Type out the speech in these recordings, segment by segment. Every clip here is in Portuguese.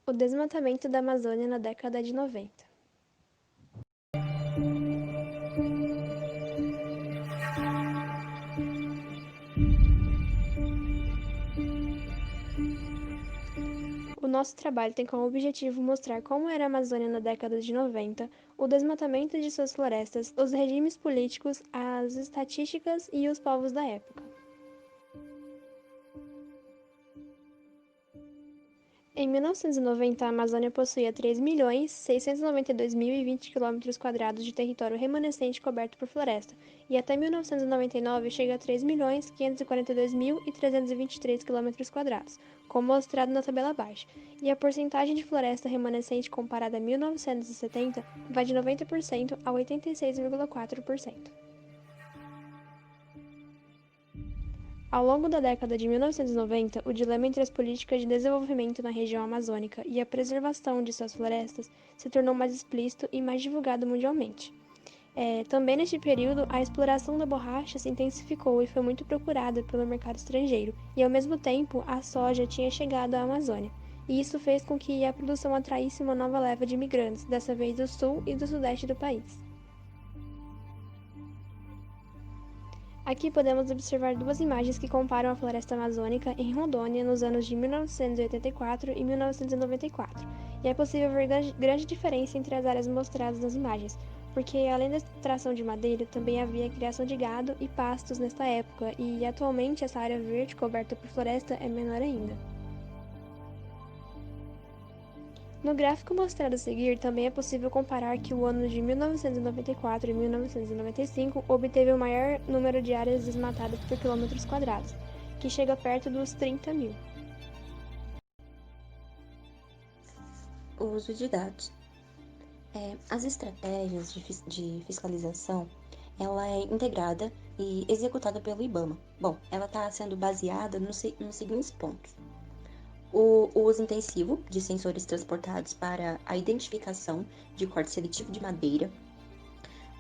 O desmatamento da Amazônia na década de 90. O nosso trabalho tem como objetivo mostrar como era a Amazônia na década de 90, o desmatamento de suas florestas, os regimes políticos, as estatísticas e os povos da época. Em 1990, a Amazônia possuía 3.692.020 km² de território remanescente coberto por floresta, e até 1999 chega a 3.542.323 km², como mostrado na tabela abaixo, e a porcentagem de floresta remanescente comparada a 1970 vai de 90% a 86,4%. Ao longo da década de 1990, o dilema entre as políticas de desenvolvimento na região amazônica e a preservação de suas florestas se tornou mais explícito e mais divulgado mundialmente. Também neste período, a exploração da borracha se intensificou e foi muito procurada pelo mercado estrangeiro, e ao mesmo tempo a soja tinha chegado à Amazônia, e isso fez com que a produção atraísse uma nova leva de imigrantes, dessa vez do sul e do sudeste do país. Aqui podemos observar duas imagens que comparam a floresta amazônica em Rondônia nos anos de 1984 e 1994, e é possível ver grande diferença entre as áreas mostradas nas imagens, porque além da extração de madeira, também havia criação de gado e pastos nesta época, e atualmente essa área verde coberta por floresta é menor ainda. No gráfico mostrado a seguir, também é possível comparar que o ano de 1994 e 1995 obteve o maior número de áreas desmatadas por quilômetros quadrados, que chega perto dos 30.000. O uso de dados. As estratégias de fiscalização, ela é integrada e executada pelo IBAMA. Bom, ela está sendo baseada nos seguintes pontos. O uso intensivo de sensores transportados para a identificação de corte seletivo de madeira,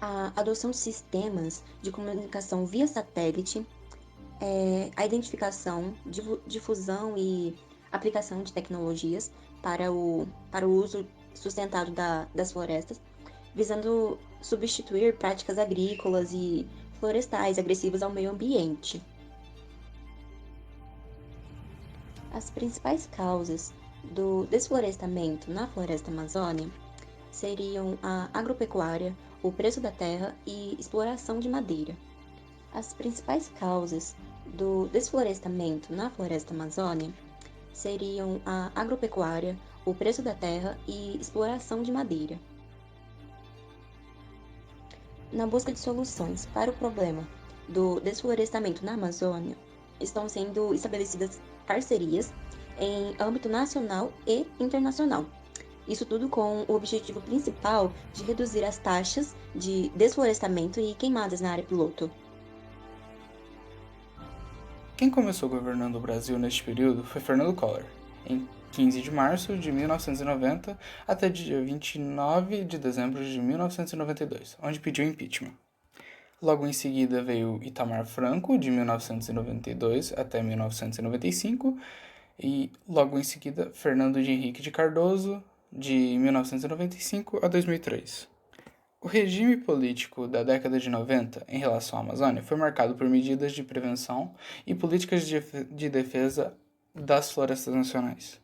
a adoção de sistemas de comunicação via satélite, a identificação, difusão e aplicação de tecnologias para o uso sustentado das florestas, visando substituir práticas agrícolas e florestais agressivas ao meio ambiente. As principais causas do desflorestamento na floresta amazônica seriam a agropecuária, o preço da terra e exploração de madeira. As principais causas do desflorestamento na floresta amazônica seriam a agropecuária, o preço da terra e exploração de madeira. Na busca de soluções para o problema do desflorestamento na Amazônia, estão sendo estabelecidas parcerias em âmbito nacional e internacional. Isso tudo com o objetivo principal de reduzir as taxas de desflorestamento e queimadas na área piloto. Quem começou governando o Brasil neste período foi Fernando Collor, em 15 de março de 1990 até dia 29 de dezembro de 1992, onde pediu impeachment. Logo em seguida veio Itamar Franco, de 1992 até 1995, e logo em seguida Fernando de Henrique de Cardoso, de 1995 a 2003. O regime político da década de 90 em relação à Amazônia foi marcado por medidas de prevenção e políticas de defesa das florestas nacionais,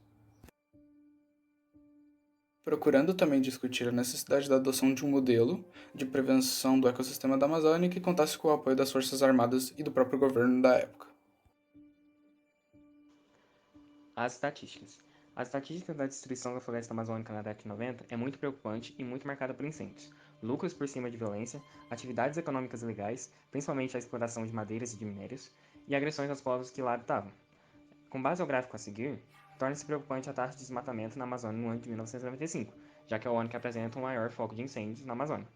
procurando também discutir a necessidade da adoção de um modelo de prevenção do ecossistema da Amazônia que contasse com o apoio das Forças Armadas e do próprio governo da época. As estatísticas. A estatística da destruição da floresta amazônica na década de 90 é muito preocupante e muito marcada por incêndios, lucros por cima de violência, atividades econômicas ilegais, principalmente a exploração de madeiras e de minérios, e agressões aos povos que lá habitavam. Com base ao gráfico a seguir, torna-se preocupante a taxa de desmatamento na Amazônia no ano de 1995, já que é o ano que apresenta o maior foco de incêndios na Amazônia,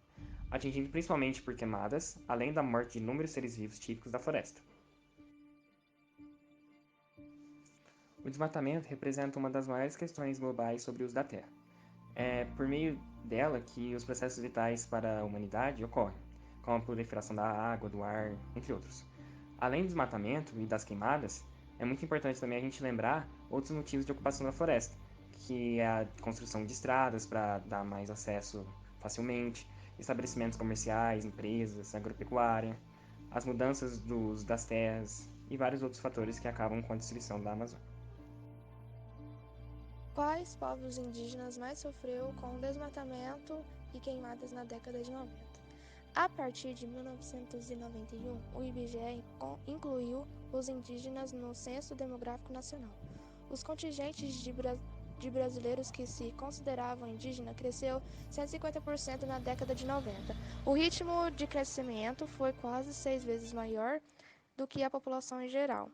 atingido principalmente por queimadas, além da morte de inúmeros seres vivos típicos da floresta. O desmatamento representa uma das maiores questões globais sobre o uso da terra. É por meio dela que os processos vitais para a humanidade ocorrem, como a proliferação da água, do ar, entre outros. Além do desmatamento e das queimadas, é muito importante também a gente lembrar outros motivos de ocupação da floresta, que é a construção de estradas para dar mais acesso facilmente, estabelecimentos comerciais, empresas, agropecuária, as mudanças do uso das terras e vários outros fatores que acabam com a destruição da Amazônia. Quais povos indígenas mais sofreu com o desmatamento e queimadas na década de 90? A partir de 1991, o IBGE incluiu os indígenas no Censo Demográfico Nacional. Os contingentes de brasileiros que se consideravam indígenas cresceu 150% na década de 90. O ritmo de crescimento foi quase 6 vezes maior do que a população em geral.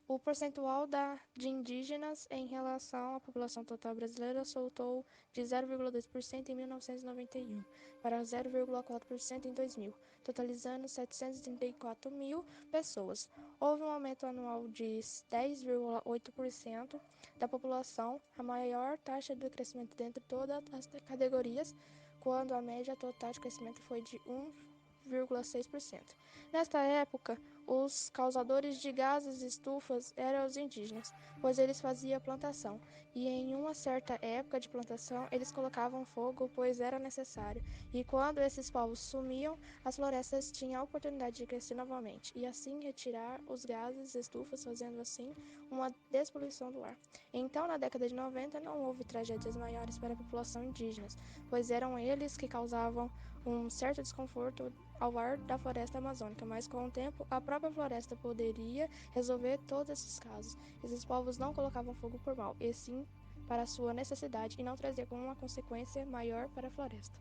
O percentual de indígenas em relação à população total brasileira saltou de 0,2% em 1991 para 0,4% em 2000, totalizando 734 mil pessoas. Houve um aumento anual de 10,8% da população, a maior taxa de crescimento dentre todas as categorias, quando a média total de crescimento foi de 1,6%. Nesta época, os causadores de gases estufas eram os indígenas, pois eles faziam plantação, e em uma certa época de plantação eles colocavam fogo, pois era necessário, e quando esses povos sumiam, as florestas tinham a oportunidade de crescer novamente, e assim retirar os gases estufas, fazendo assim uma despoluição do ar. Então, na década de 90, não houve tragédias maiores para a população indígena, pois eram eles que causavam um certo desconforto ao ar da floresta amazônica, mas com o tempo a própria floresta poderia resolver todos esses casos. Esses povos não colocavam fogo por mal, e sim para sua necessidade, e não trazia como uma consequência maior para a floresta.